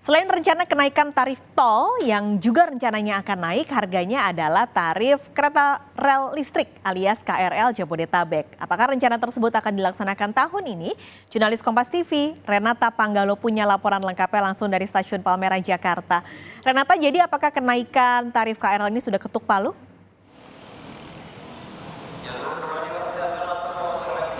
Selain rencana kenaikan tarif tol yang juga rencananya akan naik, harganya adalah tarif kereta rel listrik alias KRL Jabodetabek. Apakah rencana tersebut akan dilaksanakan tahun ini? Jurnalis Kompas TV, Renata Panggalo punya laporan lengkapnya langsung dari Stasiun Palmerah, Jakarta. Renata, jadi apakah kenaikan tarif KRL ini sudah ketuk palu?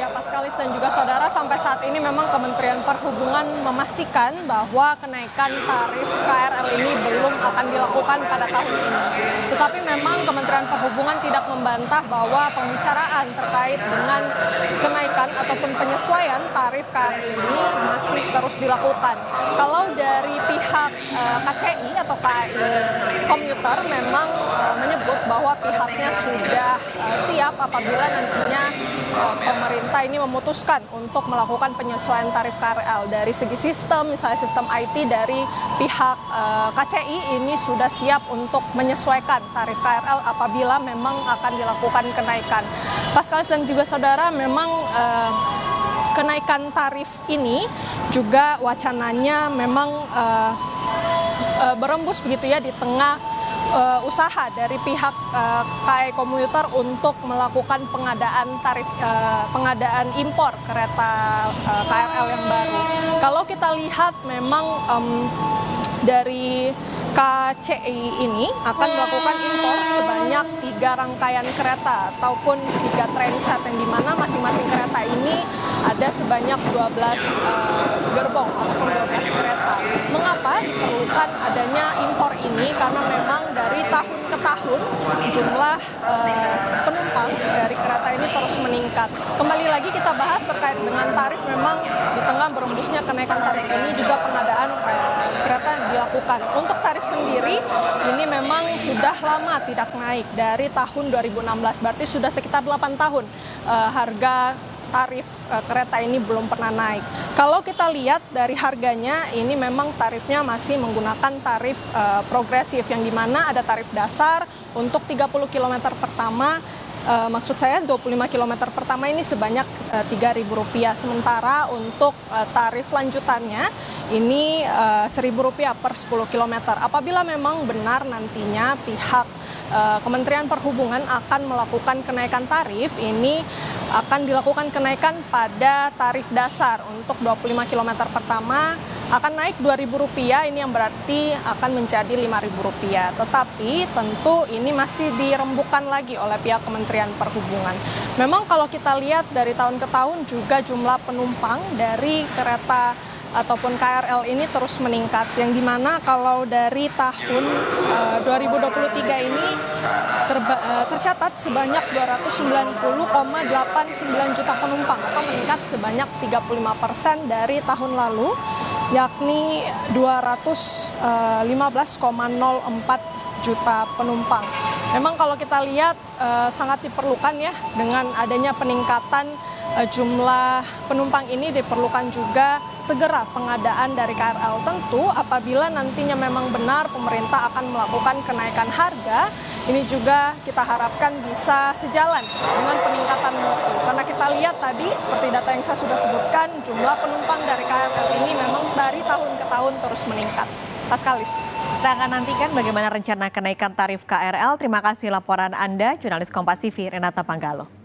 Ya, Paskalis dan juga saudara, sampai saat ini memang Kementerian Perhubungan memastikan bahwa kenaikan tarif KRL ini belum akan dilakukan pada tahun ini. Tetapi memang Kementerian Perhubungan tidak membantah bahwa pembicaraan terkait dengan kenaikan ataupun penyesuaian tarif KRL ini masih terus dilakukan. Kalau dari pihak KCI atau KAI Komuter memang menyebut bahwa pihaknya sudah siap apabila nantinya pemerintah ini memutuskan untuk melakukan penyesuaian tarif KRL dari segi sistem, misalnya sistem IT dari pihak KCI ini sudah siap untuk menyesuaikan tarif KRL apabila memang akan dilakukan kenaikan. Paskalis dan juga saudara, memang kenaikan tarif ini juga wacananya memang berembus begitu ya di tengah usaha dari pihak KAI Komuter untuk melakukan pengadaan impor kereta KRL yang baru. Kalau kita lihat memang dari KCI ini akan melakukan impor sebanyak 3 rangkaian kereta ataupun 3 trainset, yang dimana masing-masing kereta ini ada sebanyak 12 gerbong ataupun 12 kereta. Mengapa diperlukan adanya impor ini? Karena memang dari tahun ke tahun jumlah penumpang dari kereta ini terus meningkat. Kembali lagi kita bahas terkait dengan tarif, memang di tengah berembusnya kenaikan tarif ini juga pengadaan kereta dilakukan. Untuk tarif sendiri ini memang sudah lama tidak naik dari tahun 2016, berarti sudah sekitar 8 tahun harga tarif kereta ini belum pernah naik. Kalau kita lihat dari harganya, ini memang tarifnya masih menggunakan tarif progresif, yang dimana ada tarif dasar untuk 30 km pertama. Maksud saya 25 km pertama ini sebanyak Rp3.000. Sementara untuk tarif lanjutannya ini Rp1.000 per 10 km. Apabila memang benar nantinya pihak Kementerian Perhubungan akan melakukan kenaikan tarif, ini akan dilakukan kenaikan pada tarif dasar untuk 25 km pertama akan naik Rp2.000, ini yang berarti akan menjadi Rp5.000. Tetapi tentu ini masih dirembukan lagi oleh pihak Kementerian Perhubungan. Memang kalau kita lihat dari tahun ke tahun juga jumlah penumpang dari kereta ataupun KRL ini terus meningkat, yang dimana kalau dari tahun 2023 ini tercatat sebanyak 290,89 juta penumpang atau meningkat sebanyak 35% dari tahun lalu, yakni 215,04 juta penumpang. Memang kalau kita lihat sangat diperlukan ya, dengan adanya peningkatan jumlah penumpang ini diperlukan juga segera pengadaan dari KRL. Tentu apabila nantinya memang benar pemerintah akan melakukan kenaikan harga, ini juga kita harapkan bisa sejalan dengan peningkatan mutu. Karena kita lihat tadi seperti data yang saya sudah sebutkan, jumlah penumpang dari KRL ini memang dari tahun ke tahun terus meningkat. Paskalis. Kita akan nantikan bagaimana rencana kenaikan tarif KRL. Terima kasih laporan Anda, jurnalis Kompas TV Renata Panggalo.